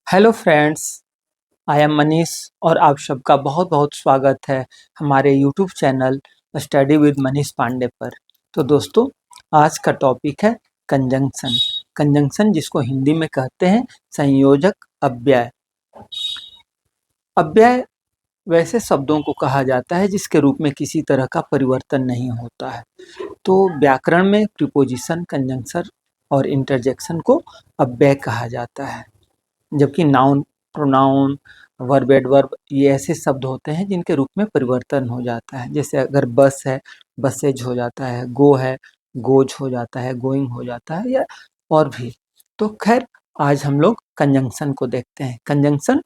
Hello friends, I am Manish और आप सबका बहुत बहुत स्वागत है हमारे YouTube channel study with Manish Pandey पर। तो दोस्तों, आज का टॉपिक है कंजंक्शन। कंजंक्शन जिसको हिंदी में कहते हैं संयोजक अव्यय। अव्यय वैसे शब्दों को कहा जाता है जिसके रूप में किसी तरह का परिवर्तन नहीं होता है। तो व्याकरण में प्रीपोजिशन, कंजंक्शन और इंटरजेक्शन को अव्यय कहा जाता है, जबकि नाउन, प्रोनाउन, वर्ब, एडवर्ब ये ऐसे शब्द होते हैं जिनके रूप में परिवर्तन हो जाता है। जैसे अगर बस है, बसेज हो जाता है, गो है, गोज हो जाता है, गोइंग हो जाता है, या और भी। तो खैर, आज हम लोग कंजंक्शन को देखते हैं। कंजंक्शन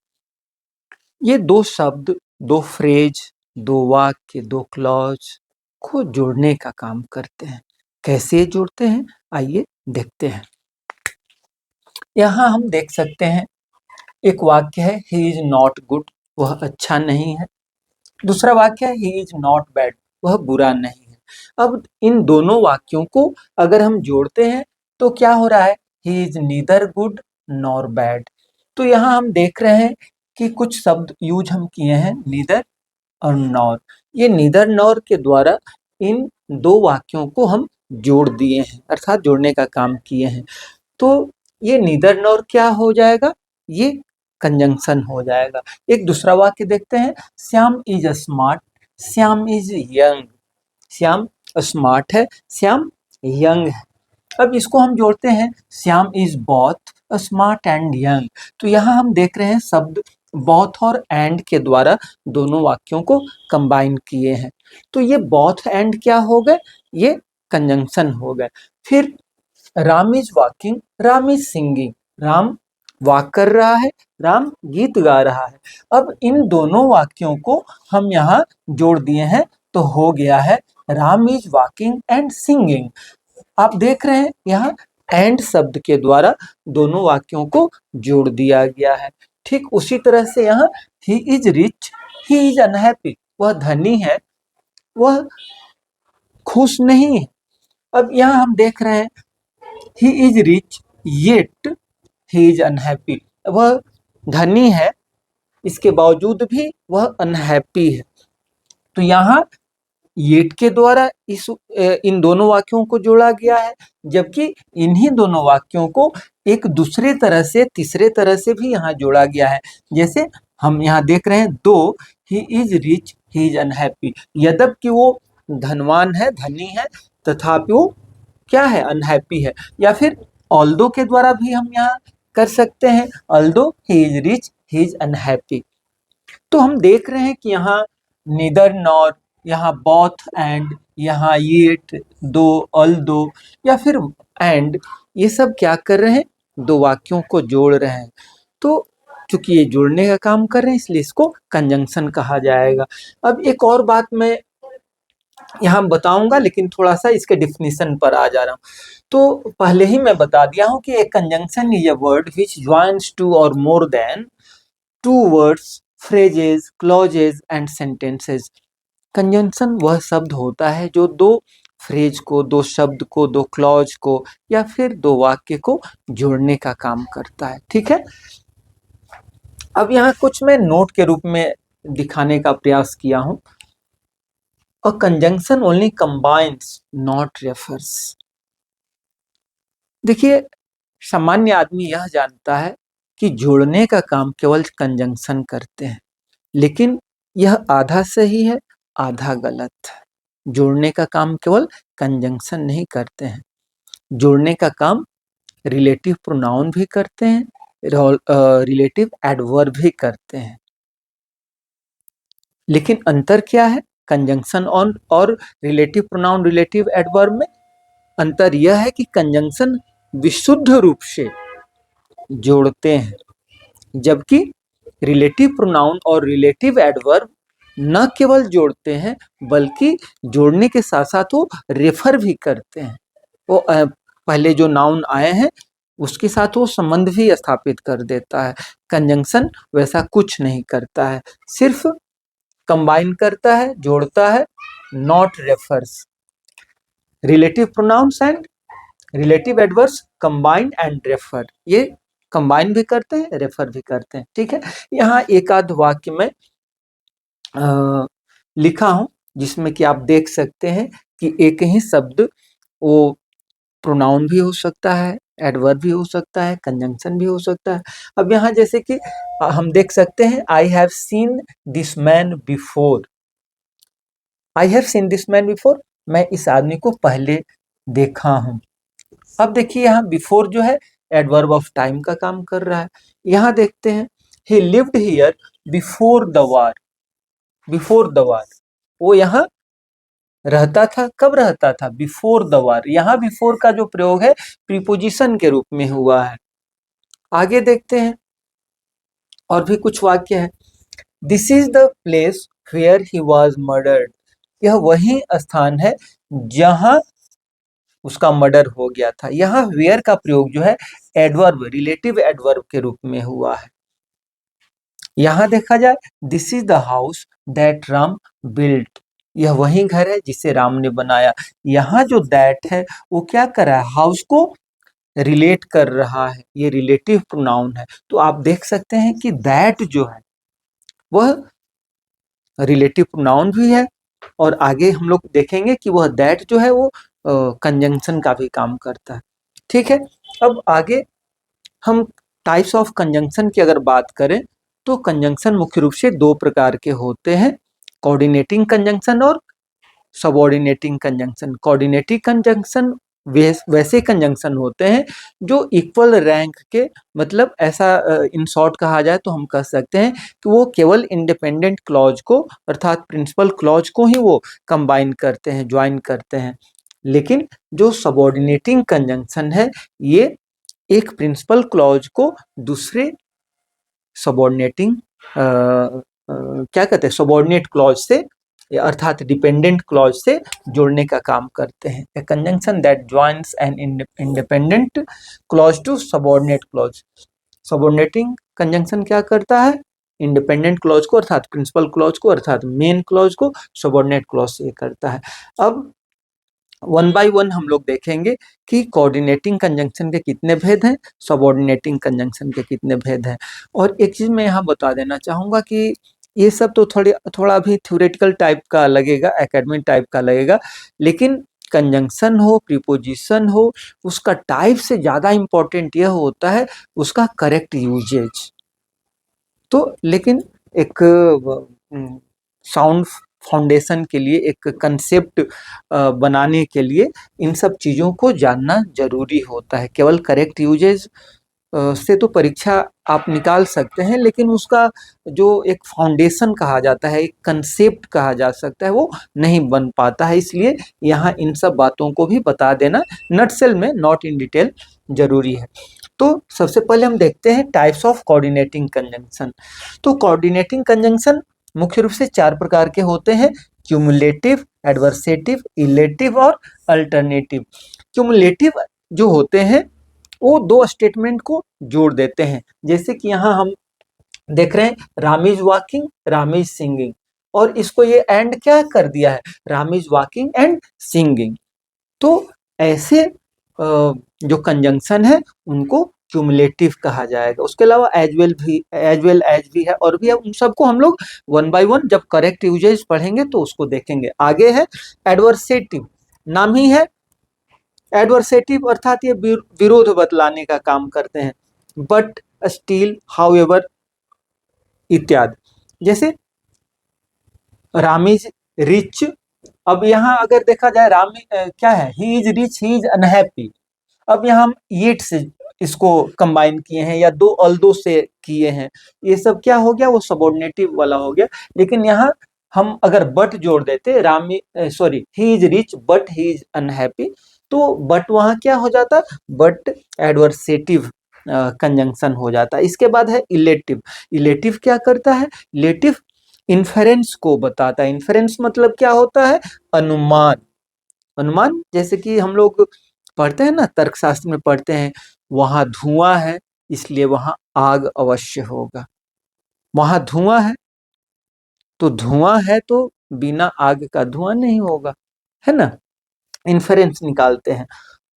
ये दो शब्द, दो फ्रेज, दो वाक्य, दो क्लॉज को जोड़ने का काम करते हैं। कैसे जोड़ते हैं, आइए देखते हैं। यहाँ हम देख सकते हैं, एक वाक्य है ही इज नॉट गुड, वह अच्छा नहीं है। दूसरा वाक्य है ही इज नॉट बैड, वह बुरा नहीं है। अब इन दोनों वाक्यों को अगर हम जोड़ते हैं तो क्या हो रहा है, he is neither good nor bad. तो यहाँ हम देख रहे हैं कि कुछ शब्द यूज हम किए हैं, नीदर और नॉर। ये नीदर नॉर के द्वारा इन दो वाक्यों को हम जोड़ दिए हैं, अर्थात जोड़ने का काम किए हैं। तो ये नीदर नॉर क्या हो जाएगा, ये कंजंक्शन हो जाएगा। एक दूसरा वाक्य देखते हैं, Shyam is smart, Shyam is young. Shyam smart है, श्याम यंग है। अब इसको हम जोड़ते हैं, Shyam is both smart and young. तो यहाँ हम देख रहे हैं शब्द बोथ और एंड के द्वारा दोनों वाक्यों को कंबाइन किए हैं। तो ये बोथ एंड क्या हो गए, ये कंजंक्शन हो गए। फिर Ram is walking, Ram is singing. Ram walk कर रहा है, राम गीत गा रहा है। अब इन दोनों वाक्यों को हम यहाँ जोड़ दिए हैं तो हो गया है Ram is walking and singing. आप देख रहे हैं यहाँ एंड शब्द के द्वारा दोनों वाक्यों को जोड़ दिया गया है। ठीक उसी तरह से यहाँ he is rich, he is unhappy, वह धनी है, वह खुश नहीं है। अब यहाँ हम देख रहे हैं he is rich yet he is unhappy, वह धनी है, इसके बावजूद भी वह अनहैप्पी है। तो यहाँ येट के द्वारा इन दोनों वाक्यों को जोड़ा गया है, जबकि इन्हीं दोनों वाक्यों को एक दूसरे तरह से, तीसरे तरह से भी यहाँ जोड़ा गया है। जैसे हम यहाँ देख रहे हैं, दो he is rich he is unhappy, यद्यपि वो धनवान है, धनी है, तथापि वो क्या है, अनहैप्पी है। या फिर ऑल्दो के द्वारा भी हम यहाँ कर सकते हैं, although he is rich he is unhappy. तो हम देख रहे हैं कि यहाँ नीदर नॉर, यहाँ बोथ एंड, यहाँ येट, दो, ऑल्दो या फिर एंड, ये सब क्या कर रहे हैं, दो वाक्यों को जोड़ रहे हैं। तो चूंकि ये जोड़ने का काम कर रहे हैं इसलिए इसको कंजंक्शन कहा जाएगा। अब एक और बात मैं यहाँ बताऊंगा, लेकिन थोड़ा सा इसके डिफिनीशन पर आ जा रहा हूँ। तो पहले ही मैं बता दिया हूँ कि एक conjunction is a word which joins two or more than two words, phrases, clauses and sentences. Conjunction वह शब्द होता है जो दो फ्रेज को, दो शब्द को, दो क्लॉज को या फिर दो वाक्य को जोड़ने का काम करता है। ठीक है, अब यहाँ कुछ मैं नोट के रूप में दिखाने का प्रयास किया हूँ। A conjunction only combines, not refers। देखिए, सामान्य आदमी यह जानता है कि जोड़ने का काम केवल कंजंक्शन करते हैं, लेकिन यह आधा सही है, आधा गलत है। जोड़ने का काम केवल कंजंक्शन नहीं करते हैं, जोड़ने का काम रिलेटिव प्रोनाउन भी करते हैं, रिलेटिव एडवर्ब भी करते हैं। लेकिन अंतर क्या है कंजंक्शन और रिलेटिव प्रोनाउन, रिलेटिव एडवर्ब में? अंतर यह है कि कंजंक्शन विशुद्ध रूप से जोड़ते हैं, जबकि रिलेटिव प्रोनाउन और रिलेटिव एडवर्ब न केवल जोड़ते हैं बल्कि जोड़ने के साथ साथ वो रेफर भी करते हैं। वो पहले जो नाउन आए हैं उसके साथ वो संबंध भी स्थापित कर देता है। कंजंक्शन वैसा कुछ नहीं करता है, सिर्फ कंबाइन करता है, जोड़ता है, not refers. Relative pronouns and relative adverbs combine and refer, ये कंबाइन भी करते हैं, रेफर भी करते हैं। ठीक है, यहाँ एक आध वाक्य में लिखा हूं जिसमें कि आप देख सकते हैं कि एक ही शब्द वो प्रोनाउन भी हो सकता है, एडवर्ब भी हो सकता है, कंजंक्शन भी हो सकता है। अब यहाँ जैसे कि हम देख सकते हैं, I have seen this man before. I have seen this man before, मैं इस आदमी को पहले देखा हूं। अब देखिए यहाँ बिफोर जो है एडवर्ब ऑफ टाइम का काम कर रहा है। यहाँ देखते हैं, ही lived here before the war. Before the war, वो यहाँ रहता था। कब रहता था? Before the war. यहाँ बिफोर का जो प्रयोग है प्रीपोजिशन के रूप में हुआ है। आगे देखते हैं, और भी कुछ वाक्य है। This is the place where he was murdered. यह वही स्थान है जहां उसका मर्डर हो गया था। यहाँ वेयर का प्रयोग जो है एडवर्ब, रिलेटिव एडवर्ब के रूप में हुआ है। यहाँ देखा जाए, this is the house that Ram built. यह वही घर है जिसे राम ने बनाया। यहाँ जो दैट है वो क्या कर रहा है? हाउस को रिलेट कर रहा है, ये रिलेटिव प्रोनाउन है। तो आप देख सकते हैं कि दैट जो है वह रिलेटिव प्रोनाउन भी है, और आगे हम लोग देखेंगे कि वह दैट जो है वो कंजंक्शन का भी काम करता है। ठीक है, अब आगे हम टाइप्स ऑफ कंजंक्शन की अगर बात करें तो कंजंक्शन मुख्य रूप से दो प्रकार के होते हैं, कोऑर्डिनेटिंग कंजंक्शन और सबऑर्डिनेटिंग कंजंक्शन। कोऑर्डिनेटिंग कंजंक्शन वैसे कंजंक्शन होते हैं जो इक्वल रैंक के, मतलब ऐसा इन शॉर्ट कहा जाए तो हम कह सकते हैं कि वो केवल इंडिपेंडेंट क्लॉज को अर्थात प्रिंसिपल क्लॉज को ही वो कंबाइन करते हैं, ज्वाइन करते हैं। लेकिन जो सबऑर्डिनेटिंग कंजंक्शन है ये एक प्रिंसिपल क्लॉज को दूसरे सबऑर्डिनेटिंग क्या कहते हैं, सबऑर्डिनेट क्लॉज से अर्थात डिपेंडेंट क्लॉज से जोड़ने का काम करते हैं। A conjunction that joins an independent clause to subordinate clause. Subordinating conjunction क्या करता है? इंडिपेंडेंट क्लॉज को अर्थात प्रिंसिपल क्लॉज को अर्थात मेन क्लॉज को सबऑर्डिनेट क्लॉज से करता है। अब वन बाय वन हम लोग देखेंगे कि कोऑर्डिनेटिंग कंजंक्शन के कितने भेद हैं, सबऑर्डिनेटिंग कंजंक्शन के कितने भेद हैं। और एक चीज मैं यहाँ बता देना चाहूंगा कि ये सब तो थोड़ा भी थ्योरेटिकल टाइप का लगेगा, एकेडमिक टाइप का लगेगा, लेकिन कंजंक्शन हो, प्रीपोजिशन हो, उसका टाइप से ज्यादा इंपॉर्टेंट यह होता है उसका करेक्ट यूजेज। तो लेकिन एक साउंड फाउंडेशन के लिए, एक कंसेप्ट बनाने के लिए इन सब चीज़ों को जानना जरूरी होता है। केवल करेक्ट यूजेज से तो परीक्षा आप निकाल सकते हैं, लेकिन उसका जो एक फाउंडेशन कहा जाता है, एक कंसेप्ट कहा जा सकता है, वो नहीं बन पाता है। इसलिए यहाँ इन सब बातों को भी बता देना नटसेल में, नॉट इन डिटेल, जरूरी है। तो सबसे पहले हम देखते हैं टाइप्स ऑफ कोऑर्डिनेटिंग कंजंक्शन। तो कोऑर्डिनेटिंग कंजंक्शन मुख्य रूप से चार प्रकार के होते हैं, क्यूमुलेटिव, एडवर्सेटिव, इलेटिव और अल्टरनेटिव। क्यूमुलेटिव जो होते हैं वो दो स्टेटमेंट को जोड़ देते हैं। जैसे कि यहाँ हम देख रहे हैं, Ram is walking, Ram is singing, और इसको ये एंड क्या कर दिया है, Ram is walking and singing. तो ऐसे जो कंजंक्शन है उनको क्यूमुलेटिव कहा जाएगा। उसके अलावा एज वेल एज भी है और भी है, उन सबको हम लोग वन बाय वन जब करेक्ट यूजेज पढ़ेंगे तो उसको देखेंगे। आगे है एडवर्सेटिव, नाम ही है एडवर्सेटिव, अर्थात ये विरोध बतलाने का काम करते हैं। बट, स्टिल, हाउएवर इत्यादि। जैसे राम इज रिच, अब यहाँ अगर देखा जाए राम क्या है, he is rich, he is unhappy. अब यहाँ हम येट से इसको कंबाइन किए हैं या दो अल्दो से किए हैं, ये सब क्या हो गया, वो सबऑर्डिनेटिव वाला हो गया। लेकिन यहाँ हम अगर बट जोड़ देते, he is rich but he is unhappy, तो बट वहाँ क्या हो जाता, बट एडवर्सेटिव कंजंक्शन हो जाता है। इसके बाद है इलेटिव। इलेटिव क्या करता है, इलेटिव इन्फेरेंस को बताता है। इन्फेरेंस मतलब क्या होता है, अनुमान। अनुमान जैसे कि हम लोग पढ़ते हैं ना, तर्कशास्त्र में पढ़ते हैं, वहां धुआं है इसलिए वहां आग अवश्य होगा। वहां धुआं है तो धुआं है तो बिना आग का धुआं नहीं होगा, है ना। इन्फेरेंस निकालते हैं।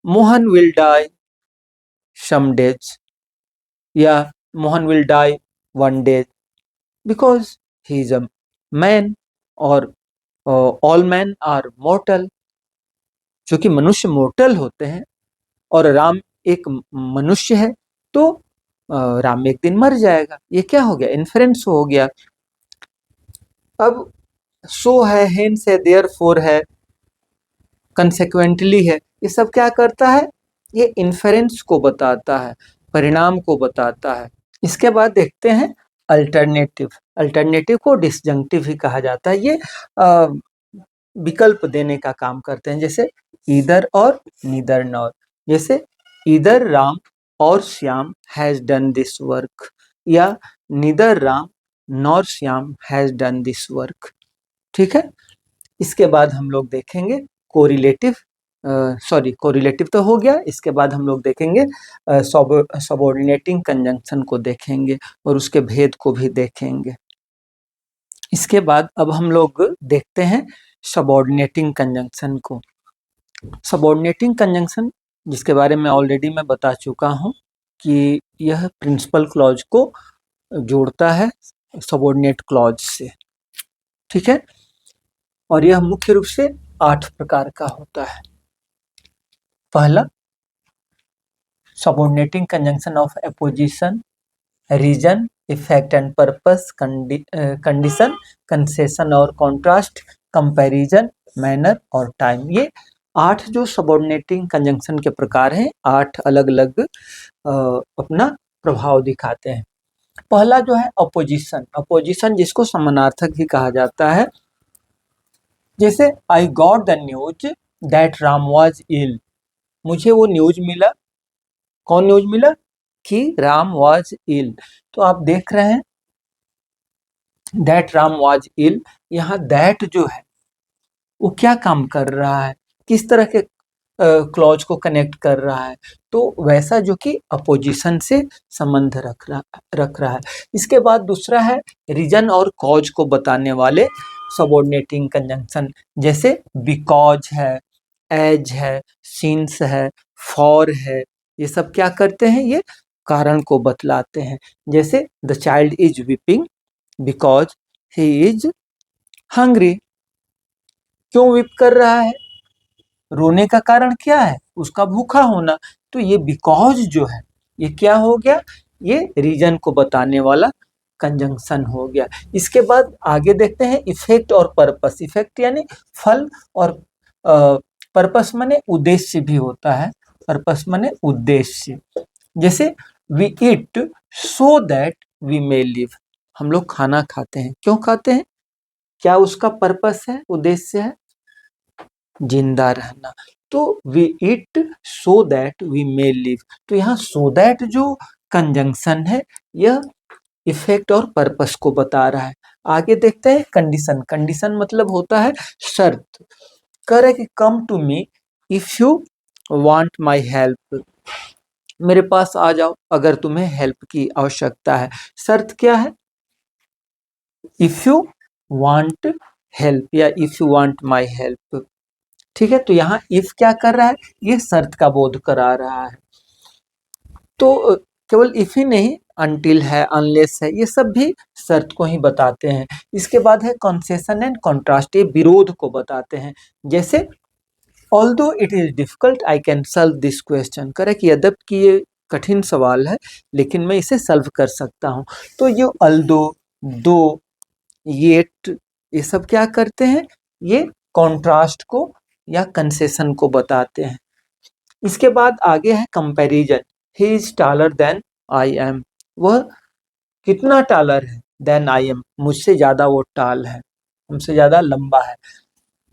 Mohan will die some days, या Mohan will die one day because he is a man, और ऑल मैन आर मॉर्टल, क्योंकि मनुष्य मोर्टल होते हैं और राम एक मनुष्य है, तो राम एक दिन मर जाएगा। ये क्या हो गया? इन्फरेंस हो गया। अब सो है, हेंस है, देयरफॉर है, कंसेक्वेंटली है, ये सब क्या करता है? ये इन्फरेंस को बताता है, परिणाम को बताता है। इसके बाद देखते हैं अल्टरनेटिव। अल्टरनेटिव को डिसजंक्टिव ही कहा जाता है। ये विकल्प देने का काम करते हैं, जैसे ईदर और नीदर नॉर। जैसे either Ram or Shyam has done this work, या neither Ram nor Shyam has done this work. ठीक है। इसके बाद हम लोग देखेंगे कोरिलेटिव, कोरिलेटिव तो हो गया। इसके बाद हम लोग देखेंगे सबऑर्डिनेटिंग कंजंक्शन को देखेंगे और उसके भेद को भी देखेंगे। इसके बाद अब हम लोग देखते हैं सबऑर्डिनेटिंग कंजंक्शन को। सबऑर्डिनेटिंग कंजंक्शन, जिसके बारे में ऑलरेडी मैं बता चुका हूँ कि यह प्रिंसिपल क्लॉज को जोड़ता है सबऑर्डिनेट क्लॉज से। ठीक है। और यह मुख्य रूप से 8 प्रकार का होता है। पहला, subordinating conjunction of apposition, reason, effect and purpose, condition, concession और कॉन्ट्रास्ट, कंपैरिजन, मैनर और टाइम। ये 8 जो सबऑर्डिनेटिंग कंजंक्शन के प्रकार हैं, 8 अलग अलग अपना प्रभाव दिखाते हैं। पहला जो है अपोजिशन। अपोजिशन जिसको समानार्थक भी कहा जाता है। जैसे I got the news that Ram was ill, मुझे वो न्यूज मिला। कौन न्यूज मिला? कि राम वॉज इल। तो आप देख रहे हैं दैट राम वॉज इल, यहाँ दैट जो है वो क्या काम कर रहा है, किस तरह के क्लॉज को कनेक्ट कर रहा है? तो वैसा जो कि अपोजिशन से संबंध रख रहा है। इसके बाद दूसरा है रीजन और कॉज को बताने वाले सबऑर्डिनेटिंग कंजंक्शन, जैसे बिकॉज है, एज है, सिंस है, फॉर है। ये सब क्या करते हैं? ये कारण को बतलाते हैं। जैसे the child is weeping because he is hungry. क्यों वीप कर रहा है? रोने का कारण क्या है? उसका भूखा होना। तो ये बिकॉज जो है ये क्या हो गया? ये रीजन को बताने वाला कंजंक्शन हो गया। इसके बाद आगे देखते हैं इफेक्ट और पर्पस। इफेक्ट यानी फल, और पर्पस माने उद्देश्य भी होता है। पर्पस माने उद्देश्य। जैसे we eat so that we may live, हम लोग खाना खाते हैं। क्यों खाते हैं? क्या उसका पर्पस है, उद्देश्य है? जिंदा रहना। तो we eat so that we may live. तो यहाँ सो दैट जो कंजंक्शन है यह इफेक्ट और पर्पस को बता रहा है। आगे देखते हैं कंडीशन। कंडीशन मतलब होता है शर्त। कह रहे कि come to me if you want my help, मेरे पास आ जाओ अगर तुम्हें हेल्प की आवश्यकता है। शर्त क्या है? इफ यू वांट हेल्प या if you want my help. ठीक है। तो यहाँ इफ क्या कर रहा है? ये शर्त का बोध करा रहा है। तो केवल इफ ही नहीं, अनटिल है, अनलेस है, ये सब भी शर्त को ही बताते हैं। इसके बाद है कंसेशन एंड कॉन्ट्रास्ट, ये विरोध को बताते हैं। जैसे although it is difficult I can solve this question, करे कि यद्यपि ये कठिन सवाल है लेकिन मैं इसे सॉल्व कर सकता हूँ। तो ये ऑल्दो, दो, येट, ये सब क्या करते हैं? ये कॉन्ट्रास्ट को या कंसेशन को बताते हैं। इसके बाद आगे है comparison. He is taller than I am, वह कितना टॉलर है? देन आई एम, मुझसे ज्यादा वो टॉल है, हमसे ज्यादा लंबा है।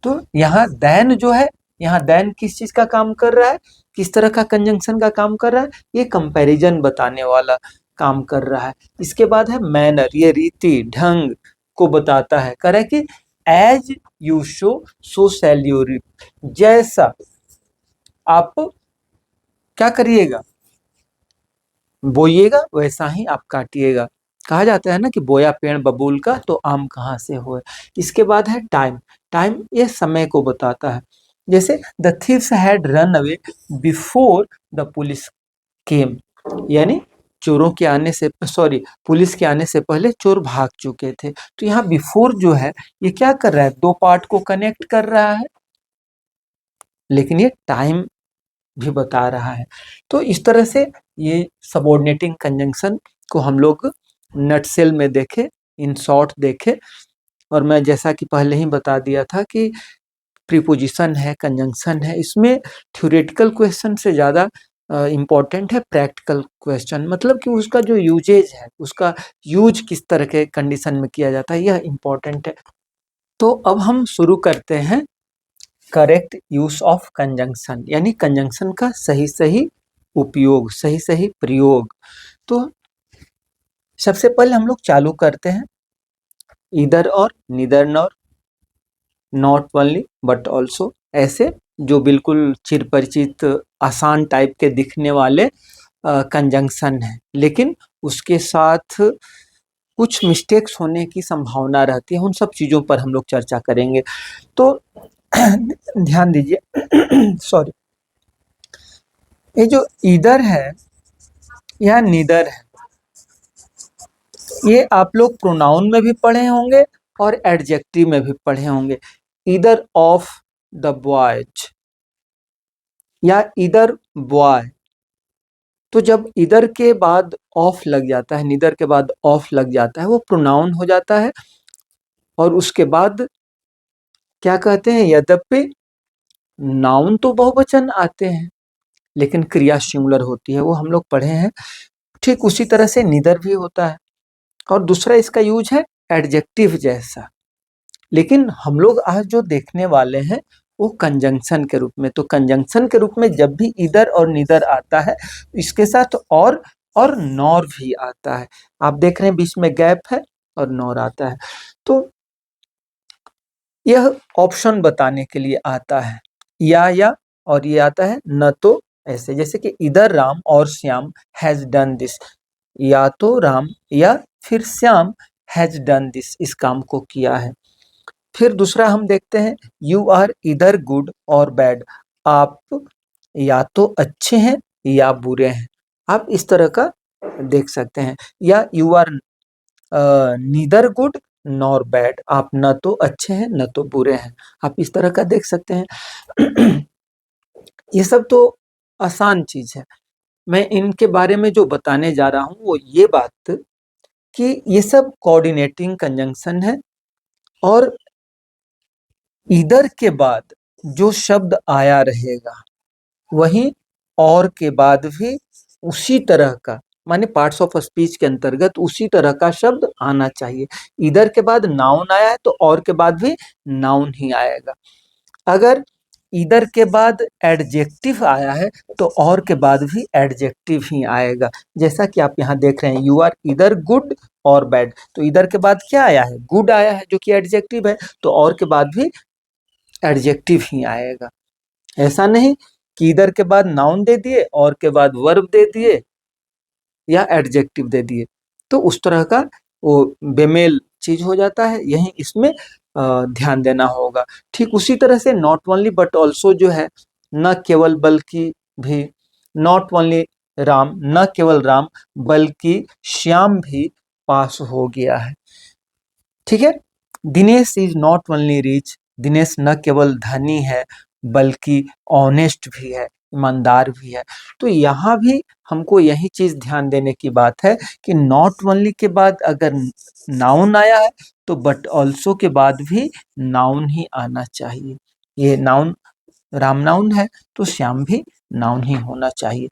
तो यहाँ देन जो है, यहाँ देन किस चीज का काम कर रहा है, किस तरह का कंजंक्शन का काम कर रहा है? ये कंपैरिजन बताने वाला काम कर रहा है। इसके बाद है मैनर, ये रीति ढंग को बताता है। कह रहा है कि as you sow so shall you reap, जैसा आप क्या करिएगा, बोइएगा वैसा ही आप काटिएगा। कहा जाता है ना कि बोया पेड़ बबूल का तो आम कहाँ से होए। इसके बाद है टाइम। टाइम ये समय को बताता है। जैसे the thieves had run away before the police केम, यानी चोरों के आने से सॉरी पुलिस के आने से पहले चोर भाग चुके थे। तो यहाँ बिफोर जो है ये क्या कर रहा है, दो पार्ट को कनेक्ट कर रहा है, लेकिन ये टाइम भी बता रहा है। तो इस तरह से ये सबऑर्डिनेटिंग कंजंक्शन को हम लोग नटसेल में देखे, इन शॉर्ट देखे। और मैं जैसा कि पहले ही बता दिया था कि प्रीपोजिशन है, कंजंक्शन है, इसमें थ्योरेटिकल क्वेश्चन से ज़्यादा इम्पोर्टेंट है प्रैक्टिकल क्वेश्चन, मतलब कि उसका जो यूजेज है, उसका यूज किस तरह के कंडीशन में किया जाता है, यह इम्पोर्टेंट है। तो अब हम शुरू करते हैं करेक्ट यूज ऑफ कंजंक्शन, यानी कंजंक्शन का सही सही उपयोग, सही सही प्रयोग। तो सबसे पहले हम लोग चालू करते हैं either or, neither nor, not only but also, ऐसे जो बिल्कुल चिरपरिचित आसान टाइप के दिखने वाले कंजंक्शन है, लेकिन उसके साथ कुछ मिस्टेक्स होने की संभावना रहती है। उन सब चीज़ों पर हम लोग चर्चा करेंगे। तो ध्यान दीजिए सॉरी, ये जो ईदर है या नीदर है, ये आप लोग प्रोनाउन में भी पढ़े होंगे और एडजेक्टिव में भी पढ़े होंगे। ईदर ऑफ द बॉयज या ईदर बॉय, तो जब ईदर के बाद ऑफ लग जाता है, नीदर के बाद ऑफ लग जाता है, वो प्रोनाउन हो जाता है। और उसके बाद क्या कहते हैं, यद्यपि नाउन तो बहुवचन आते हैं लेकिन क्रिया सिंगुलर होती है, वो हम लोग पढ़े हैं। ठीक उसी तरह से नीदर भी होता है। और दूसरा इसका यूज है एडजेक्टिव जैसा, लेकिन हम लोग आज जो देखने वाले हैं वो कंजंक्शन के रूप में। तो कंजंक्शन के रूप में जब भी ईदर और नीदर आता है, इसके साथ और नॉर भी आता है। आप देख रहे हैं बीच में गैप है और नॉर आता है। तो यह ऑप्शन बताने के लिए आता है, या और ये आता है न तो, ऐसे जैसे कि इधर Ram or Shyam has done this, या तो राम या फिर श्याम हैज डन दिस, इस काम को किया है। फिर दूसरा हम देखते हैं यू आर इधर गुड और बैड, आप या तो अच्छे हैं या बुरे हैं। आप इस तरह का देख सकते हैं। या you are neither good nor bad, आप न तो अच्छे हैं न तो बुरे हैं, आप इस तरह का देख सकते हैं। ये सब तो आसान चीज है। मैं इनके बारे में जो बताने जा रहा हूँ वो ये बात कि ये सब कोऑर्डिनेटिंग कंजंक्शन है। और इधर के बाद जो शब्द आया रहेगा वही और के बाद भी उसी तरह का, माने पार्ट्स ऑफ स्पीच के अंतर्गत उसी तरह का शब्द आना चाहिए। इधर के बाद नाउन आया है तो और के बाद भी नाउन ही आएगा। अगर इधर के बाद एडजेक्टिव आया है तो और के बाद भी एडजेक्टिव ही आएगा। जैसा कि आप यहाँ देख रहे हैं यू आर इधर गुड और बैड, तो इधर के बाद क्या आया है, गुड आया है जो कि एडजेक्टिव है, तो और के बाद भी एडजेक्टिव ही आएगा। ऐसा नहीं कि इधर के बाद नाउन दे दिए और के बाद वर्ब दे दिए या एडजेक्टिव दे दिए, तो उस तरह का वो बेमेल चीज हो जाता है। यही इसमें ध्यान देना होगा। ठीक उसी तरह से नॉट ओनली बट ऑल्सो जो है, न केवल बल्कि भी, नॉट ओनली राम, न केवल राम बल्कि श्याम भी पास हो गया है। ठीक है। Dinesh is not only rich, Dinesh न केवल धनी है बल्कि ऑनेस्ट भी है, ईमानदार भी है। तो यहाँ भी हमको यही चीज ध्यान देने की बात है कि नॉट ओनली के बाद अगर नाउन आया है तो बट ऑल्सो के बाद भी नाउन ही आना चाहिए। ये नाउन राम नाउन है तो श्याम भी नाउन ही होना चाहिए।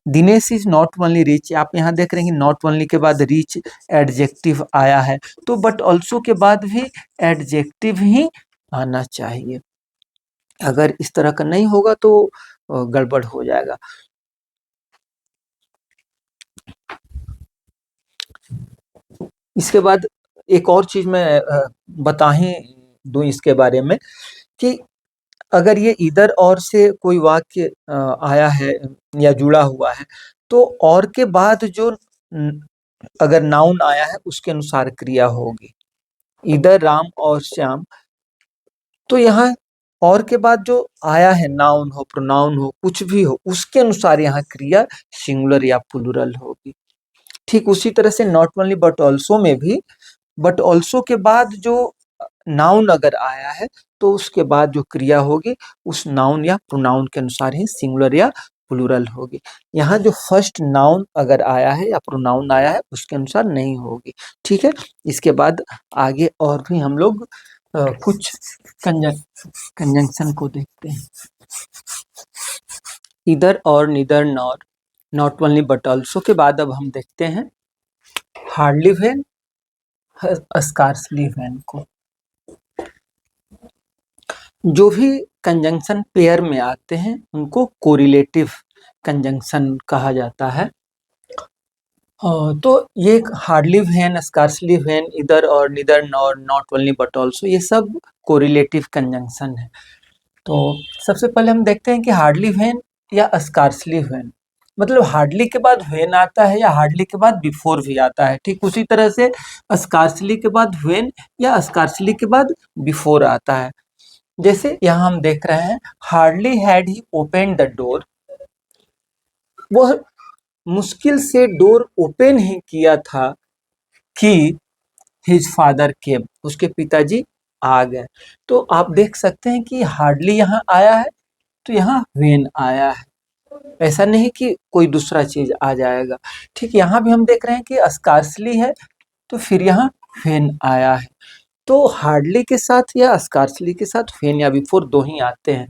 Dinesh is not only rich, आप यहाँ देख रहे हैं कि नॉट ओनली के बाद रिच एडजेक्टिव आया है, तो बट ऑल्सो के बाद भी एडजेक्टिव ही आना चाहिए। अगर इस तरह का नहीं होगा तो गड़बड़ हो जाएगा। इसके बाद एक और चीज मैं बता ही दूं इसके बारे में कि अगर ये इधर और से कोई वाक्य आया है या जुड़ा हुआ है तो और के बाद जो अगर नाउन आया है उसके अनुसार क्रिया होगी। इधर राम और श्याम, तो यहाँ और के बाद जो आया है नाउन हो प्रोनाउन हो कुछ भी हो उसके अनुसार यहाँ क्रिया सिंगुलर या प्लूरल होगी। ठीक उसी तरह से नॉट ओनली बट ऑल्सो में भी बट ऑल्सो के बाद जो नाउन अगर आया है तो उसके बाद जो क्रिया होगी उस नाउन या प्रोनाउन के अनुसार ही सिंगुलर या प्लूरल होगी। यहाँ जो फर्स्ट नाउन अगर आया है या प्रोनाउन आया है उसके अनुसार नहीं होगी। ठीक है, इसके बाद आगे और भी हम लोग कुछ कंजंक्शन को देखते हैं। Either or neither nor, not only but also के बाद अब हम देखते हैं हार्डली वेन, स्कार्सली वेन को। जो भी कंजंक्शन पेयर में आते हैं उनको कोरिलेटिव कंजंक्शन कहा जाता है। तो ये hardly when, scarcely when, either or neither nor, not only but also, ये सब कोरिलेटिव कंजंक्शन है। तो सबसे पहले हम देखते हैं कि हार्डली वेन या स्कार्सली वेन, मतलब हार्डली के बाद वेन आता है या हार्डली के बाद बिफोर भी आता है। ठीक उसी तरह से स्कार्सली के बाद वेन या स्कार्सली के बाद बिफोर आता है। जैसे यहाँ हम देख रहे हैं hardly had he open the door, वह मुश्किल से डोर ओपन ही किया था कि हिज फादर केम, उसके पिताजी आ गए। तो आप देख सकते हैं कि हार्डली यहाँ आया है तो यहाँ वेन आया है, ऐसा नहीं कि कोई दूसरा चीज आ जाएगा। ठीक यहाँ भी हम देख रहे हैं कि स्कार्सली है तो फिर यहाँ वेन आया है। तो हार्डली के साथ या स्कार्सली के साथ वेन या बिफोर दो ही आते हैं।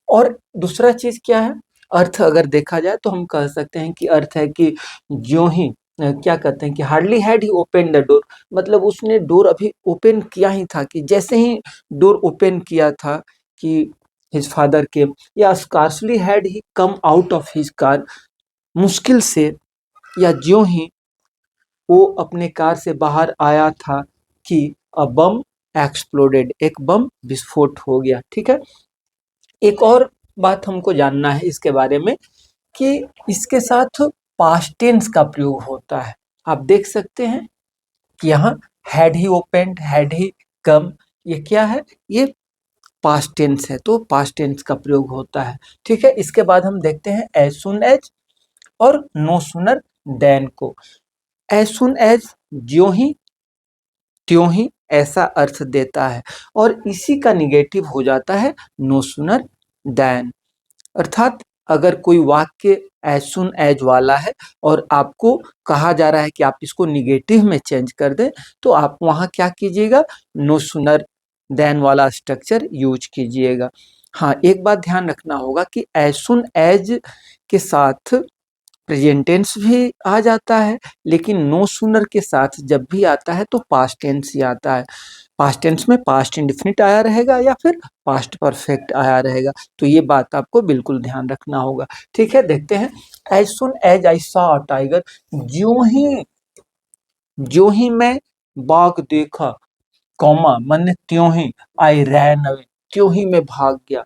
और दूसरा चीज क्या है, अर्थ अगर देखा जाए तो हम कह सकते हैं कि अर्थ है कि ज्यों ही क्या कहते हैं कि hardly had he open the door, मतलब उसने डोर अभी ओपन किया ही था, कि जैसे ही डोर ओपन किया था कि हिज फादर के, या scarcely had he come out of his car, मुश्किल से या ज्यों ही वो अपने कार से बाहर आया था कि अ बम एक्सप्लोडेड, एक बम विस्फोट हो गया। ठीक है, एक और बात हमको जानना है इसके बारे में कि इसके साथ पास्ट टेंस का प्रयोग होता है। आप देख सकते हैं कि यहाँ had he opened, had he come, ये क्या है, ये पास्ट टेंस है, तो पास्ट टेंस का प्रयोग होता है। ठीक है, इसके बाद हम देखते हैं एज सुन एज और नो सुनर देन को। एज सुन एज ज्यों ही त्यों ही ऐसा अर्थ देता है, और इसी का निगेटिव हो जाता है नो सुनर देन। अर्थात अगर कोई वाक्य एज सुन एज वाला है और आपको कहा जा रहा है कि आप इसको निगेटिव में चेंज कर दें, तो आप वहां क्या कीजिएगा, नो सुनर देन वाला स्ट्रक्चर यूज कीजिएगा। हाँ, एक बात ध्यान रखना होगा कि एज सुन एज के साथ प्रेजेंट टेंस भी आ जाता है, लेकिन नो सुनर के साथ जब भी आता है तो पास्ट टेंस ही आता है। पास्ट टेंस में पास्ट इंडेफिनिट आया रहेगा या फिर पास्ट परफेक्ट आया रहेगा, तो ये बात आपको बिल्कुल ध्यान रखना होगा। ठीक है, देखते हैं as soon as I saw a tiger, ज्यों ही मैं बाघ देखा, कौमा मन त्यों ही आई रैन अवे, त्यों ही मैं भाग गया।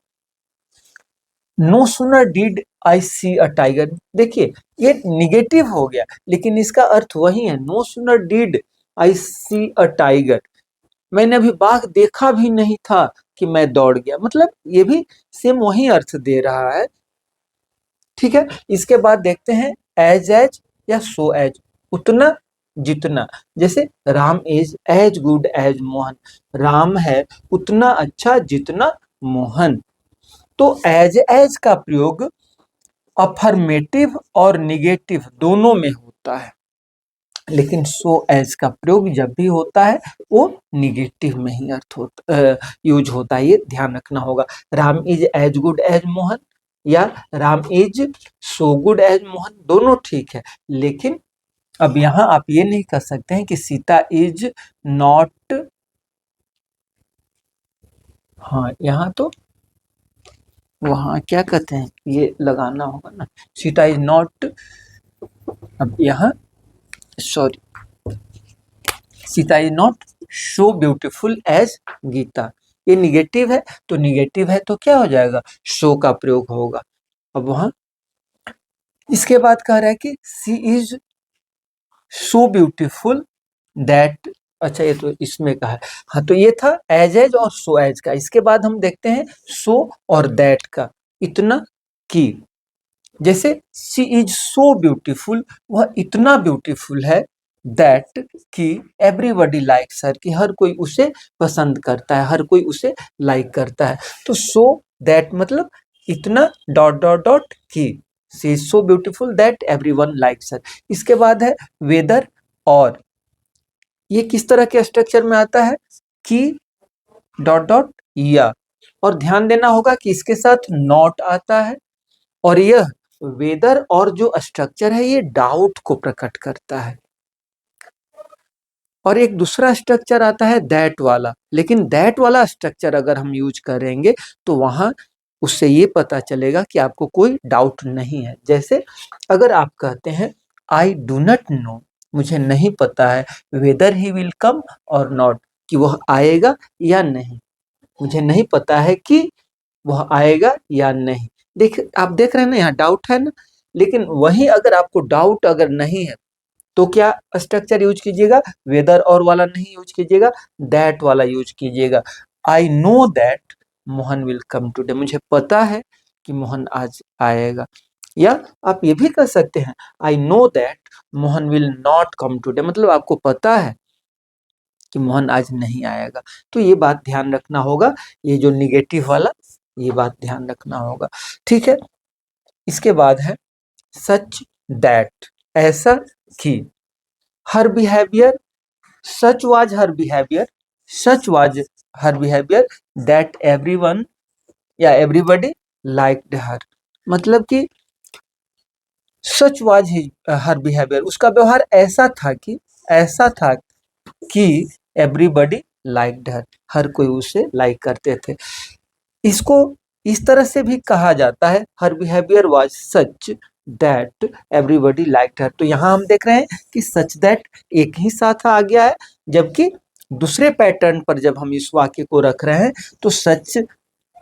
No sooner did I C a tiger, देखिए ये निगेटिव हो गया लेकिन इसका अर्थ वही है, no sooner did I C a tiger, मैंने अभी बाघ देखा भी नहीं था कि मैं दौड़ गया, मतलब ये भी सेम वही अर्थ दे रहा है। ठीक है, इसके बाद देखते हैं एज या सो एज, उतना जितना। जैसे Ram is as good as Mohan, Ram है उतना अच्छा जितना मोहन। तो एज का प्रयोग अफर्मेटिव और निगेटिव दोनों में होता है, लेकिन सो एज का प्रयोग जब भी होता है वो निगेटिव में ही अर्थ होता यूज होता है, ये ध्यान रखना होगा। Ram is as good as Mohan या Ram is so good as Mohan, दोनों ठीक है, लेकिन अब यहाँ आप ये नहीं कर सकते हैं कि सीता इज नॉट, हाँ यहाँ तो वहाँ क्या कहते हैं, ये लगाना होगा ना, सीता इज नॉट, अब यहाँ sorry, Sita is not so beautiful as Gita, ये निगेटिव है, तो निगेटिव है तो क्या हो जाएगा, सो का प्रयोग होगा। अब वहां इसके बाद कह रहा है कि सी इज सो ब्यूटीफुल दैट, अच्छा ये तो इसमें कहा है, हाँ तो ये था एज और सो एज का। इसके बाद हम देखते हैं सो और दैट का, इतना की। जैसे शी इज सो ब्यूटीफुल, वह इतना ब्यूटीफुल है, दैट कि एवरीबडी लाइक्स हर, कि हर कोई उसे पसंद करता है, हर कोई उसे लाइक करता है। तो सो दैट मतलब इतना डॉट डॉट डॉट की she is so beautiful that everyone likes her. इसके बाद है वेदर और, ये किस तरह के स्ट्रक्चर में आता है कि डॉट डॉट या, और ध्यान देना होगा कि इसके साथ नॉट आता है, और यह वेदर और जो स्ट्रक्चर है ये डाउट को प्रकट करता है। और एक दूसरा स्ट्रक्चर आता है दैट वाला, लेकिन दैट वाला स्ट्रक्चर अगर हम यूज करेंगे तो वहां उससे ये पता चलेगा कि आपको कोई डाउट नहीं है। जैसे अगर आप कहते हैं आई डू नॉट नो, मुझे नहीं पता है, वेदर ही विल कम और नॉट, कि वह आएगा या नहीं, मुझे नहीं पता है कि वह आएगा या नहीं। देख, आप देख रहे हैं ना, यहाँ डाउट है ना, लेकिन वहीं अगर आपको डाउट अगर नहीं है तो क्या स्ट्रक्चर यूज कीजिएगा, वेदर और वाला नहीं यूज कीजिएगा, दैट वाला यूज कीजिएगा। I know that Mohan will come today, मुझे पता है कि मोहन आज आएगा। या आप ये भी कह सकते हैं I know that Mohan will not come today, मतलब आपको पता है कि मोहन आज नहीं आएगा। तो ये बात ध्यान रखना होगा, ये जो निगेटिव वाला, ये बात ध्यान रखना होगा। ठीक है, इसके बाद है सच दैट, ऐसा कि, her behaviour, such was her behaviour, such was her behaviour that everyone या एवरीबॉडी लाइक्ड हर, मतलब कि सच वाज हर बिहेवियर, उसका व्यवहार ऐसा था कि, ऐसा था कि एवरीबॉडी लाइक्ड हर, हर कोई उसे लाइक करते थे। इसको इस तरह से भी कहा जाता है, her behaviour was such that everybody liked her. तो यहाँ हम देख रहे हैं कि सच दैट एक ही साथ आ गया है, जबकि दूसरे पैटर्न पर जब हम इस वाक्य को रख रहे हैं तो सच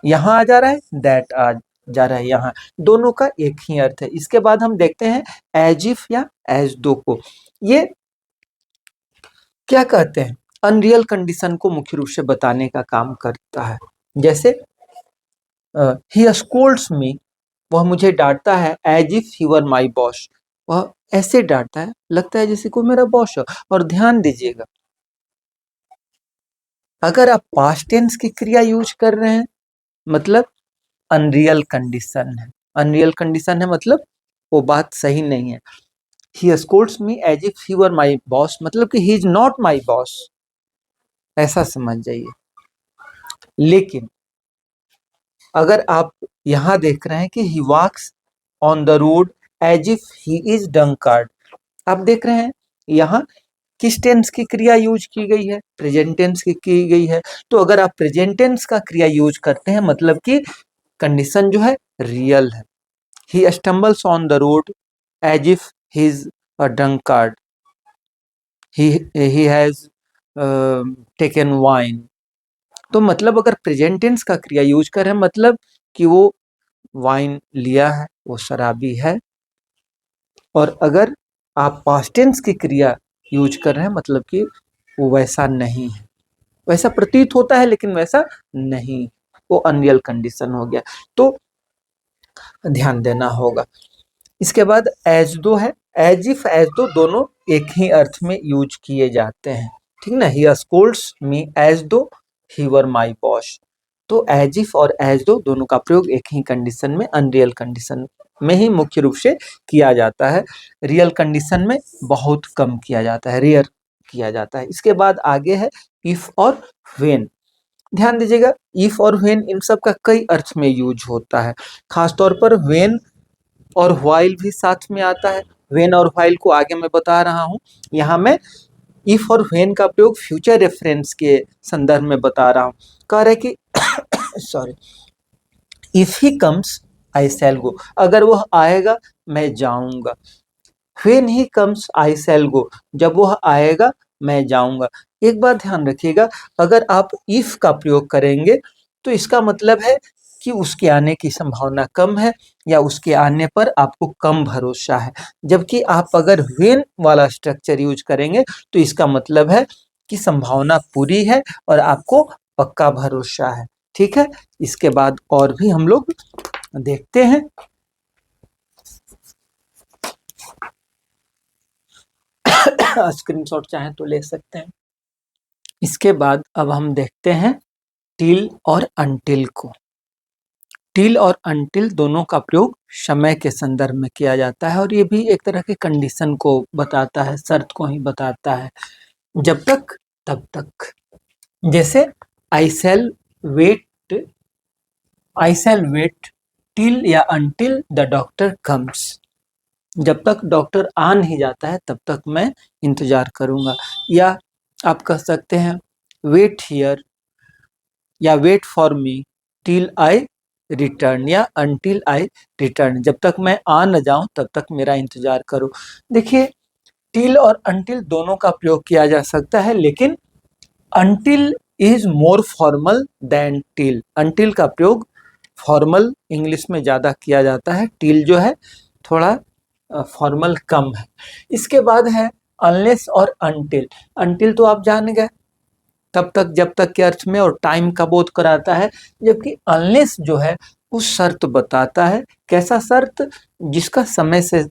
यहाँ आ जा रहा है, दैट आ जा रहा है यहाँ, दोनों का एक ही अर्थ है। इसके बाद हम देखते हैं एज इफ या एज दो को, ये क्या कहते हैं, अनरियल कंडीशन को मुख्य रूप से बताने का काम करता है। जैसे ही स्कोल्ड्स मी, वह मुझे डांटता है, as if he were my boss, वह ऐसे डांटता है लगता है जैसे कोई मेरा बॉस हो। और ध्यान दीजिएगा, अगर आप पास्ट टेंस की क्रिया यूज कर रहे हैं मतलब अनरियल कंडीशन है, अनरियल कंडीशन है मतलब वो बात सही नहीं है। He scolds me as if he were my boss, मतलब कि he is not my boss, ऐसा समझ जाइए। लेकिन अगर आप यहाँ देख रहे हैं कि he walks on the road as if he is drunkard, आप देख रहे हैं यहाँ किस टेंस की क्रिया यूज की गई है, प्रेजेंट टेंस की गई है। तो अगर आप प्रेजेंट टेंस का क्रिया यूज करते हैं मतलब कि कंडीशन जो है रियल है। He stumbles on the road as if he is a drunkard, he has taken wine. तो मतलब अगर प्रेजेंट टेंस का क्रिया यूज कर रहे हैं मतलब कि वो वाइन लिया है, वो शराबी है। और अगर आप पास्ट टेंस की क्रिया यूज कर रहे हैं मतलब कि वो वैसा नहीं है, वैसा प्रतीत होता है लेकिन वैसा नहीं, वो अनरियल कंडीशन हो गया। तो ध्यान देना होगा। इसके बाद एज दो है, एज इफ एज दो दोनों एक ही अर्थ में यूज किए जाते हैं, ठीक ना। ही स्कोल्ड्स मी एज दो ही वर माई बॉस, तो एज इफ और एज दो दोनों का प्रयोग एक ही कंडीशन में, अनरियल कंडीशन में ही मुख्य रूप से किया जाता है। रियल कंडीशन में बहुत कम किया जाता है, रेयर किया जाता है। इसके बाद आगे है इफ और व्हेन। ध्यान दीजिएगा, इफ और व्हेन इन सब का कई अर्थ में यूज होता है, खासतौर पर व्हेन और व्हाइल भी साथ में आता है। व्हेन और व्हाइल को आगे मैं बता रहा हूँ, यहाँ मैं इफ और व्हेन का प्रयोग फ्यूचर रेफरेंस के संदर्भ में बता रहा हूँ। कह रहे कि sorry, if he comes I shall go, अगर वह आएगा मैं जाऊंगा। When he comes I shall गो, जब वह आएगा मैं जाऊंगा। एक बात ध्यान रखिएगा, अगर आप इफ का प्रयोग करेंगे तो इसका मतलब है कि उसके आने की संभावना कम है या उसके आने पर आपको कम भरोसा है। जबकि आप अगर व्हेन वाला स्ट्रक्चर यूज करेंगे तो इसका मतलब है कि संभावना पूरी है और आपको पक्का भरोसा है। ठीक है, इसके बाद और भी हम लोग देखते हैं। स्क्रीनशॉट चाहें तो ले सकते हैं। इसके बाद अब हम देखते हैं टिल और अनटिल को। टिल और अनटिल दोनों का प्रयोग समय के संदर्भ में किया जाता है और ये भी एक तरह के कंडीशन को बताता है, शर्त को ही बताता है। जब तक तब तक, जैसे आई शैल वेट टिल या अनटिल द डॉक्टर कम्स। जब तक डॉक्टर आ नहीं जाता है तब तक मैं इंतजार करूंगा। या आप कह सकते हैं वेट हियर या wait for me till I return या अनटिल आई रिटर्न। जब तक मैं आ न जाऊं तब तक मेरा इंतजार करो। देखिए, टिल और अनटिल दोनों का प्रयोग किया जा सकता है, लेकिन until is more formal than till. Until का प्रयोग फॉर्मल इंग्लिश में ज़्यादा किया जाता है, टिल जो है थोड़ा फॉर्मल कम है। इसके बाद है अनलेस और अनटिल। अनटिल तो आप जान गए, तब तक जब तक के अर्थ में और टाइम का बोध कराता है, जबकि अनलेस जो है वो शर्त बताता है। कैसा शर्त? जिसका समय से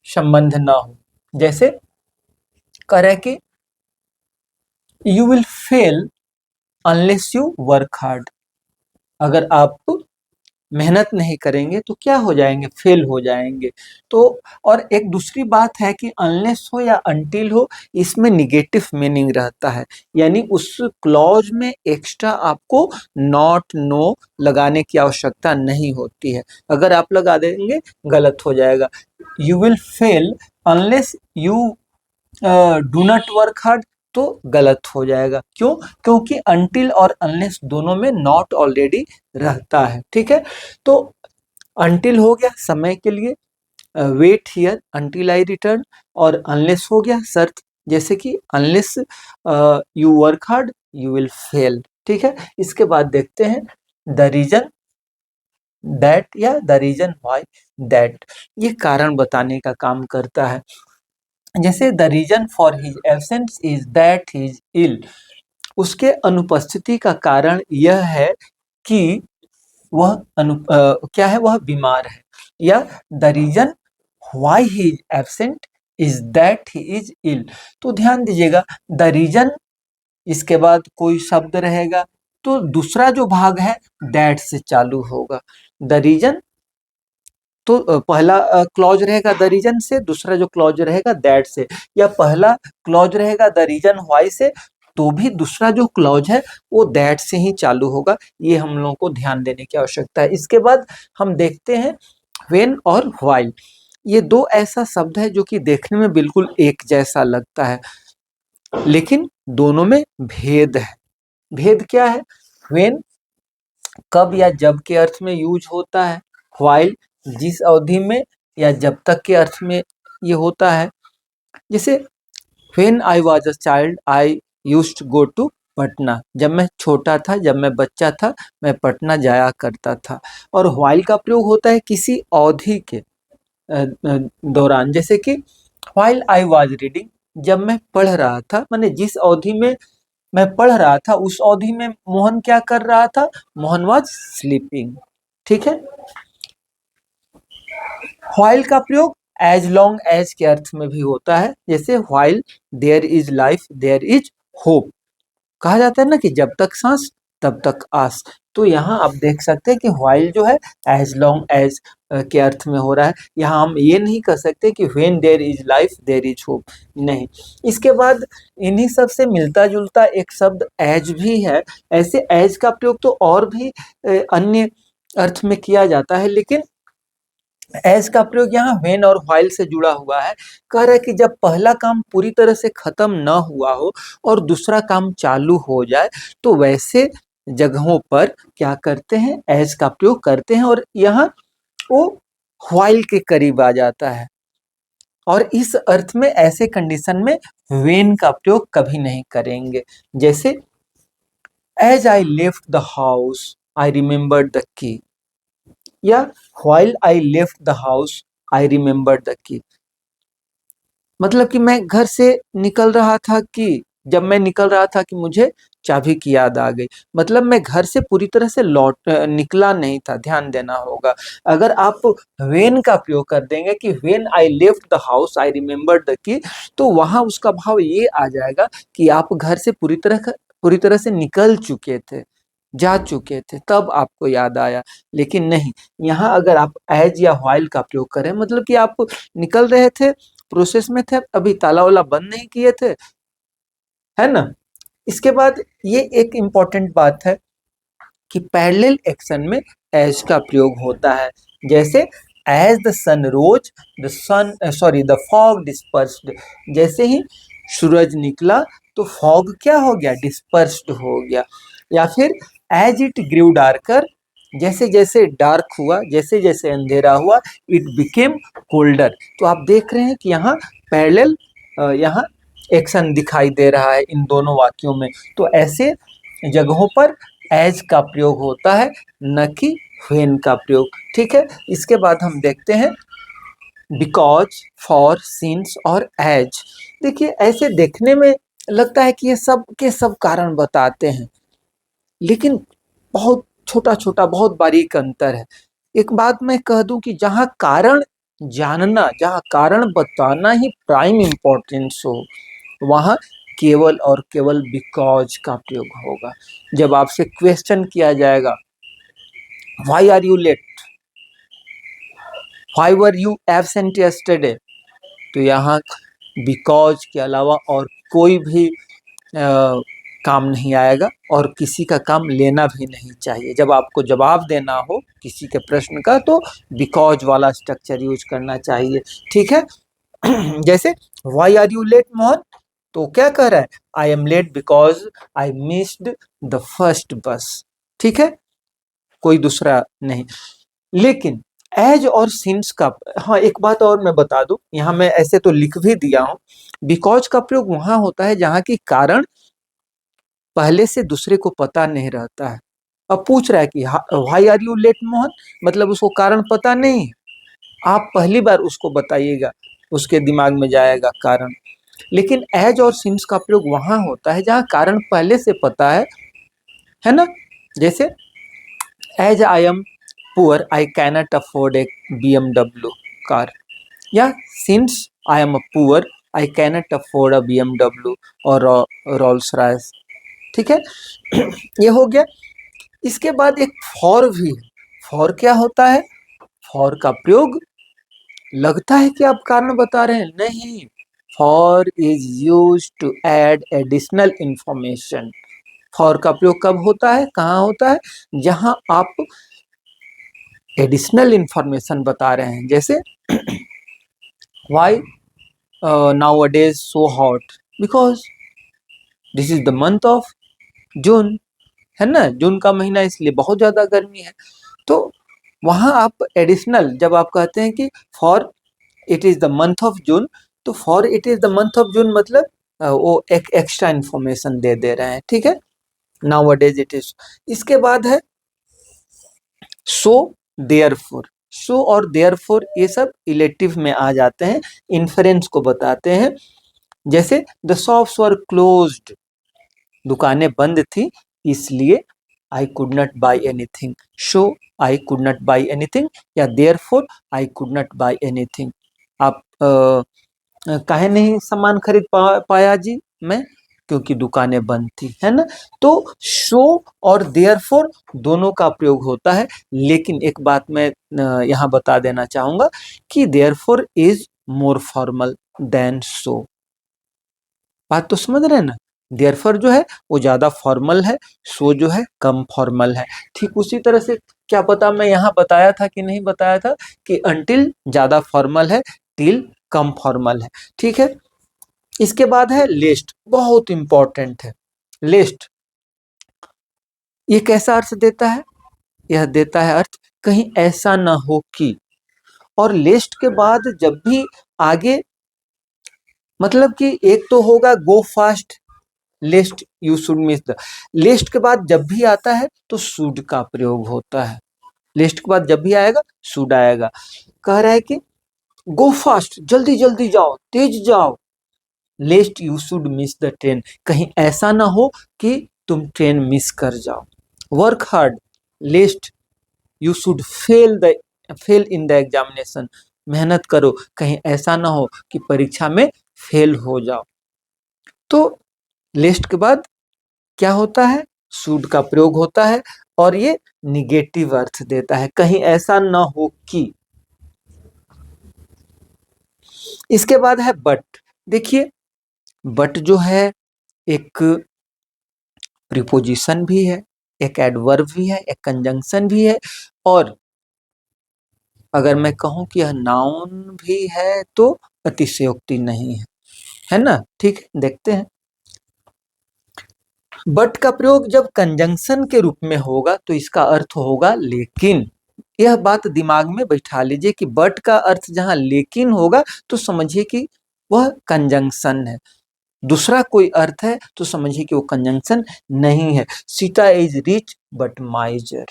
संबंध ना हो। जैसे कह रहे कि you will fail unless you work hard. अगर आप मेहनत नहीं करेंगे तो क्या हो जाएंगे? फेल हो जाएंगे। तो और एक दूसरी बात है कि अनलेस हो या अनटिल हो, इसमें निगेटिव मीनिंग रहता है, यानी उस क्लॉज में एक्स्ट्रा आपको नॉट, नो लगाने की आवश्यकता नहीं होती है। अगर आप लगा देंगे गलत हो जाएगा। You will fail unless you do not work hard, तो गलत हो जाएगा। क्यों? क्योंकि अनटिल और अनलेस दोनों में नॉट ऑलरेडी रहता है। ठीक है, तो अनटिल हो गया समय के लिए, wait here until I return, और अनलेस हो गया शर्त, जैसे कि unless you work hard you will fail. ठीक है, इसके बाद देखते हैं द रीजन दैट या द रीजन व्हाई दैट। ये कारण बताने का काम करता है। जैसे the reason for his absence is that he is ill. उसके अनुपस्थिति का कारण यह है कि वह क्या है? वह बीमार है। या the reason why he is absent is that he is ill. तो ध्यान दीजिएगा, द रीजन, इसके बाद कोई शब्द रहेगा तो दूसरा जो भाग है दैट से चालू होगा। द रीजन, तो पहला क्लॉज रहेगा द रीजन से, दूसरा जो क्लॉज रहेगा दैट से। या पहला क्लॉज रहेगा द रीजन व्हाई से, तो भी दूसरा जो क्लॉज है वो दैट से ही चालू होगा। ये हम लोगों को ध्यान देने की आवश्यकता है। इसके बाद हम देखते हैं व्हेन और व्हाइल। ये दो ऐसा शब्द है जो कि देखने में बिल्कुल एक जैसा लगता है, लेकिन दोनों में भेद है। भेद क्या है? व्हेन कब या जब के अर्थ में यूज होता है, व्हाइल जिस अवधि में या जब तक के अर्थ में ये होता है। जैसे when I was a child I used to go to Patna. जब मैं छोटा था, जब मैं बच्चा था, मैं पटना जाया करता था। और व्हाइल का प्रयोग होता है किसी अवधि के दौरान, जैसे कि व्हाइल आई वॉज रीडिंग, जब मैं पढ़ रहा था, माने जिस अवधि में मैं पढ़ रहा था उस अवधि में मोहन क्या कर रहा था? Mohan was sleeping. ठीक है, व्हाइल का प्रयोग एज लॉन्ग एज के अर्थ में भी होता है। जैसे while there is life there is hope. कहा जाता है ना कि जब तक सांस तब तक आस। तो यहाँ आप देख सकते हैं कि व्हाइल जो है एज लॉन्ग एज के अर्थ में हो रहा है। यहाँ हम ये नहीं कह सकते कि when there is life there is hope, नहीं। इसके बाद इन्हीं सब से मिलता जुलता एक शब्द एज भी है। ऐसे एज का प्रयोग तो और भी अन्य अर्थ में किया जाता है, लेकिन एज का प्रयोग यहाँ व्हेन और व्हाइल से जुड़ा हुआ है। कह रहा है कि जब पहला काम पूरी तरह से खत्म न हुआ हो और दूसरा काम चालू हो जाए, तो वैसे जगहों पर क्या करते हैं? एज का प्रयोग करते हैं, और यहाँ वो व्हाइल के करीब आ जाता है। और इस अर्थ में ऐसे कंडीशन में व्हेन का प्रयोग कभी नहीं करेंगे। जैसे as I left the house I remembered the key, या while I left the house I remember the key. मतलब कि मैं घर से निकल रहा था कि जब मैं निकल रहा था कि मुझे चाबी की याद आ गई, मतलब मैं घर से पूरी तरह से निकला नहीं था, ध्यान देना होगा। अगर आप व्हेन का प्रयोग कर देंगे कि when I left the house I remember the की, तो वहां उसका भाव ये आ जाएगा कि आप घर से पूरी तरह से निकल चुके थे, जा चुके थे, तब आपको याद आया। लेकिन नहीं, यहाँ अगर आप एज या व्हाइल का प्रयोग करें, मतलब कि आप निकल रहे थे, प्रोसेस में थे, अभी ताला वाला बंद नहीं किए थे, है ना। इसके बाद ये एक इम्पॉर्टेंट बात है कि पैरेलल एक्शन में एज का प्रयोग होता है। जैसे as the sun rose the fog dispersed, जैसे ही सूरज निकला तो फॉग क्या हो गया, डिस्पर्स्ड हो गया। या फिर एज इट ग्रीव डार्कर, जैसे जैसे डार्क हुआ, जैसे जैसे अंधेरा हुआ, इट बिकेम कोल्डर। तो आप देख रहे हैं कि यहाँ पैरेलल यहाँ एक्शन दिखाई दे रहा है इन दोनों वाक्यों में। तो ऐसे जगहों पर एज का प्रयोग होता है, न कि व्हेन का प्रयोग। ठीक है, इसके बाद हम देखते हैं बिकॉज, फॉर, सिंस और एज। देखिए, ऐसे देखने में लगता है कि ये सब के सब कारण बताते हैं, लेकिन बहुत छोटा छोटा बहुत बारीक अंतर है। एक बात मैं कह दूं कि जहाँ कारण जानना, जहाँ कारण बताना ही प्राइम इम्पोर्टेंस हो, वहाँ केवल और केवल बिकॉज का प्रयोग होगा। जब आपसे क्वेश्चन किया जाएगा why are you late, why were you absent yesterday, तो यहाँ बिकॉज के अलावा और कोई भी काम नहीं आएगा, और किसी का काम लेना भी नहीं चाहिए। जब आपको जवाब देना हो किसी के प्रश्न का, तो बिकॉज वाला स्ट्रक्चर यूज करना चाहिए। ठीक है। जैसे why are you late Mohan, तो क्या कह रहा है, I am late because I missed the first bus. ठीक है, कोई दूसरा नहीं। लेकिन एज और सिंस का, हाँ एक बात और मैं बता दूं, यहाँ मैं ऐसे तो लिख भी दिया हूं, बिकॉज का प्रयोग वहां होता है जहां की कारण पहले से दूसरे को पता नहीं रहता है। अब पूछ रहा है कि why are you late Mohan, मतलब उसको कारण पता नहीं, आप पहली बार उसको बताइएगा, उसके दिमाग में जाएगा कारण। लेकिन एज और सिंस का प्रयोग वहां होता है जहां कारण पहले से पता है ना। जैसे as I am poor I cannot afford a BMW car, या since I am a poor I cannot afford a BMW और रोल्स रॉयस। ठीक है। ये हो गया। इसके बाद एक फॉर भी है। फॉर क्या होता है, फॉर का प्रयोग लगता है कि आप कारण बता रहे हैं, नहीं, for is use to add additional information. For का प्रयोग कब होता है, कहाँ होता है, जहां आप एडिशनल इंफॉर्मेशन बता रहे हैं। जैसे why nowadays so hot, because this is the month of June, है ना, जून का महीना इसलिए बहुत ज्यादा गर्मी है। तो वहां आप एडिशनल, जब आप कहते हैं कि for it is the month of June, तो for it is the month of June मतलब वो एक एक्स्ट्रा इंफॉर्मेशन दे रहे हैं। ठीक है, now a days it is. इसके बाद है सो, देयरफॉर। सो और देयरफॉर ये सब इलेक्टिव में आ जाते हैं, इन्फरेंस को बताते हैं। जैसे द शॉप्स वर क्लोज्ड, दुकानें बंद थी, इसलिए I could not buy anything. So I could not buy anything, या therefore I could not buy anything. आप काहे नहीं सामान खरीद पाया जी मैं, क्योंकि दुकानें बंद थी, है ना। तो सो और देयरफॉर दोनों का प्रयोग होता है। लेकिन एक बात मैं यहाँ बता देना चाहूंगा कि therefore is more formal than so. बात तो समझ रहे हैं ना, देयरफॉर जो है वो ज्यादा फॉर्मल है, सो जो है कम फॉर्मल है। ठीक उसी तरह से, क्या पता मैं यहाँ बताया था कि नहीं बताया था, कि अंटिल ज्यादा फॉर्मल है, टिल कम फॉर्मल है। ठीक है। इसके बाद है लिस्ट, बहुत इंपॉर्टेंट है लिस्ट। ये कैसा अर्थ देता है, यह देता है अर्थ कहीं ऐसा ना हो कि, और लिस्ट के बाद जब भी आगे, मतलब कि एक तो होगा गो fast, list you should miss the, list के बाद जब भी आता है तो शुड का प्रयोग होता है। लिस्ट के बाद जब भी आएगा शुड आएगा। कह रहा है कि गो फास्ट, जल्दी जल्दी जाओ, तेज जाओ, लेस्ट you should miss the train, कहीं ऐसा ना हो कि तुम ट्रेन मिस कर जाओ। Work hard लेस्ट you should fail in the examination. मेहनत करो, कहीं ऐसा ना हो कि परीक्षा में फेल हो जाओ। तो लेस्ट के बाद क्या होता है, शुड का प्रयोग होता है और ये निगेटिव अर्थ देता है, कहीं ऐसा ना हो कि। इसके बाद है बट। देखिए बट जो है एक प्रीपोजिशन भी है, एक एडवर्ब भी है, एक कंजंक्शन भी है, और अगर मैं कहूं कि यह नाउन भी है तो अतिशयोक्ति नहीं है ना। ठीक, देखते हैं। बट का प्रयोग जब कंजंक्शन के रूप में होगा तो इसका अर्थ होगा लेकिन। यह बात दिमाग में बैठा लीजिए कि बट का अर्थ जहां लेकिन होगा तो समझिए कि वह कंजंक्शन है। दूसरा कोई अर्थ है तो समझिए कि वो कंजंक्शन नहीं है। Sita is rich but माइजर।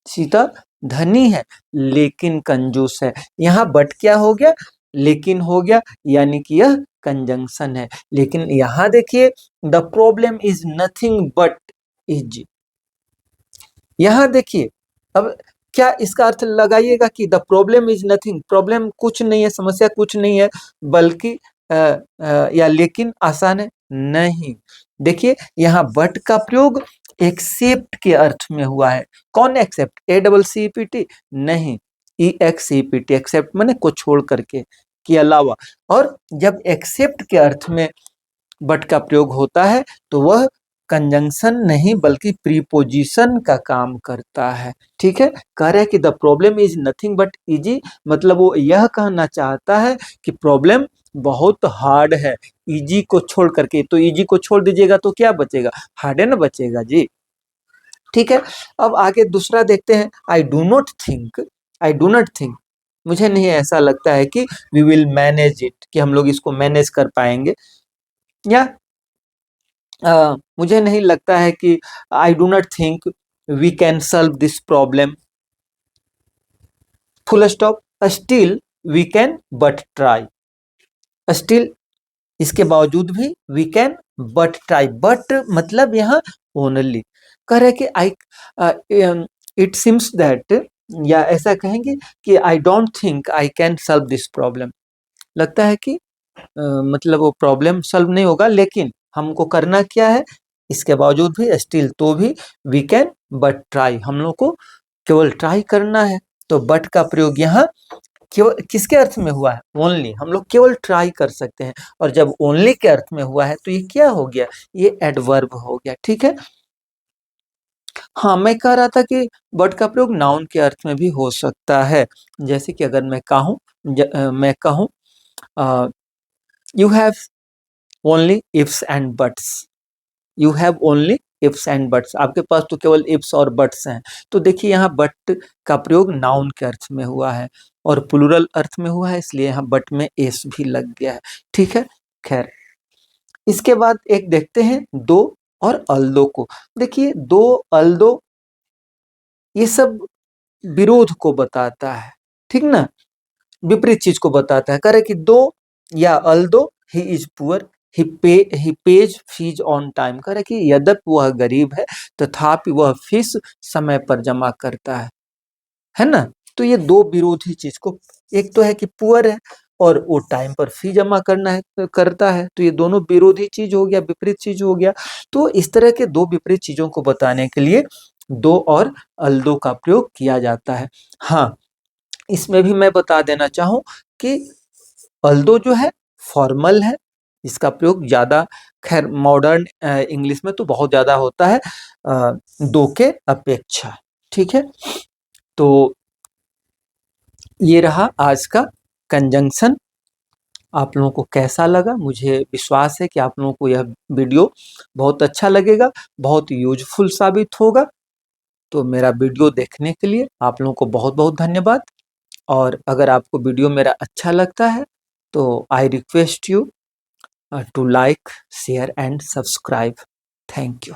Sita धनी है लेकिन कंजूस है। यहाँ बट क्या हो गया, लेकिन हो गया, यानी कि यह कंजंक्शन है। लेकिन यहाँ देखिए the problem is nothing but is. यहाँ देखिए अब क्या इसका अर्थ लगाइएगा कि the problem is nothing, problem कुछ नहीं है, समस्या कुछ नहीं है, बल्कि या लेकिन आसान है, नहीं। देखिए यहाँ बट का प्रयोग एक्सेप्ट के अर्थ में हुआ है। कौन एक्सेप्ट, ACCEPT नहीं, EXCEPT, एक्सेप्ट माने को छोड़ करके, के अलावा। और जब एक्सेप्ट के अर्थ में बट का प्रयोग होता है तो वह कंजंक्शन नहीं बल्कि प्रीपोजिशन का काम करता है। ठीक है, कह रहे हैं कि the problem is nothing but easy, मतलब वो यह कहना चाहता है कि प्रॉब्लम बहुत हार्ड है, इजी को छोड़ करके। तो इजी को छोड़ दीजिएगा तो क्या बचेगा, हार्ड है ना बचेगा जी। ठीक है, अब आगे दूसरा देखते हैं। आई do not think, I do not think, मुझे नहीं ऐसा लगता है कि वी विल मैनेज इट, कि हम लोग इसको मैनेज कर पाएंगे। या मुझे नहीं लगता है कि I do not think we can solve this problem, full stop. Still we can but try, still इसके बावजूद भी we can but try. But मतलब यहाँ ओनली कह रहे कि आई इट सिम्स दैट, या ऐसा कहेंगे कि I don't think I can solve this problem. लगता है कि मतलब वो प्रॉब्लम सॉल्व नहीं होगा, लेकिन हमको करना क्या है, इसके बावजूद भी स्टिल तो भी वी कैन बट ट्राई, हम लोग को केवल ट्राई करना है। तो बट का प्रयोग यहाँ केवल किसके अर्थ में हुआ है, ओनली, हम लोग केवल ट्राई कर सकते हैं। और जब ओनली के अर्थ में हुआ है तो ये क्या हो गया, ये एडवर्ब हो गया। ठीक है, हाँ मैं कह रहा था कि बट का प्रयोग नाउन के अर्थ में भी हो सकता है। जैसे कि अगर मैं कहूँ, मैं कहूँ you have only ifs and buts, you have only ifs and buts, आपके पास तो केवल इफ्स और बट्स हैं। तो देखिए यहाँ बट का प्रयोग नाउन के अर्थ में हुआ है और प्लूरल अर्थ में हुआ है, इसलिए यहाँ बट में एस भी लग गया है। ठीक है, खैर इसके बाद एक देखते हैं दो और अल्दो को। देखिए दो, अल्दो, ये सब विरोध को बताता है, ठीक ना, विपरीत चीज को बताता है। करे कि दो या although he is poor he page fees on time, करे कि यद्यपि वह गरीब है तथापि वह फीस समय पर जमा करता है ना। तो ये दो विरोधी चीज को, एक तो है कि पुअर है और वो टाइम पर फी जमा करना है, करता है, तो ये दोनों विरोधी चीज हो गया, विपरीत चीज हो गया। तो इस तरह के दो विपरीत चीजों को बताने के लिए दो और अल्दो का प्रयोग किया जाता है। हाँ, इसमें भी मैं बता देना चाहूँ कि अल्दो जो है फॉर्मल है, इसका प्रयोग ज़्यादा, खैर मॉडर्न इंग्लिश में तो बहुत ज़्यादा होता है दो के अपेक्षा। ठीक है, तो ये रहा आज का कंजंक्शन। आप लोगों को कैसा लगा, मुझे विश्वास है कि आप लोगों को यह वीडियो बहुत अच्छा लगेगा, बहुत यूजफुल साबित होगा। तो मेरा वीडियो देखने के लिए आप लोगों को बहुत बहुत धन्यवाद। और अगर आपको वीडियो मेरा अच्छा लगता है तो I request you to like, share and subscribe. Thank you.